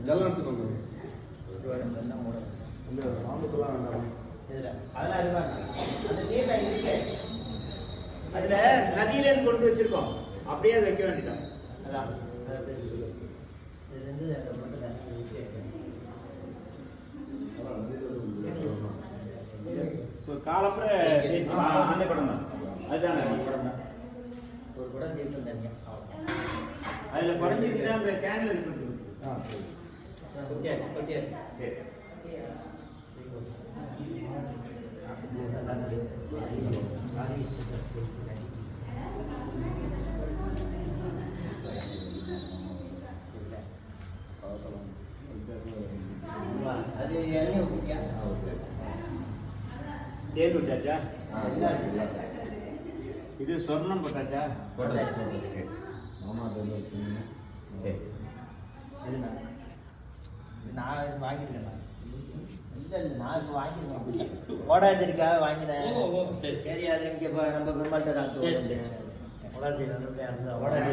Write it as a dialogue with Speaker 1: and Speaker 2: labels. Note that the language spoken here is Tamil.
Speaker 1: ஜலம் எடுத்துக்கோங்க. இந்த நாமத்தெல்லாம் வேண்டாம்.
Speaker 2: அதுல நதியில இருந்து கொண்டு வச்சிருக்கோம், அப்படியே அதை வைக்க வேண்டியதான். அதான் காலப்புற அந்த படம் தான், அதுதான் ஒரு படம் தீர்த்தம் தனியா அதுல குறைஞ்சிருக்கிற அந்த கேன்ல இருக்கு. ஓகே ஓகே சரி. அது எண்ணெய் ஊற்றியா? தேன் விட்டாச்சா? இது சொர்ணம் போட்டாச்சா?
Speaker 1: சரி.
Speaker 2: சரி. நான் வாங்கிருக்கேன். இல்லை நான் இப்போ வாங்கிருக்கேன். ஓடாதிருக்காக வாங்கினேன். சரி அது இங்கே நம்ம பெருமாள்கிட்ட நான் ஓடாதி ஓடாதி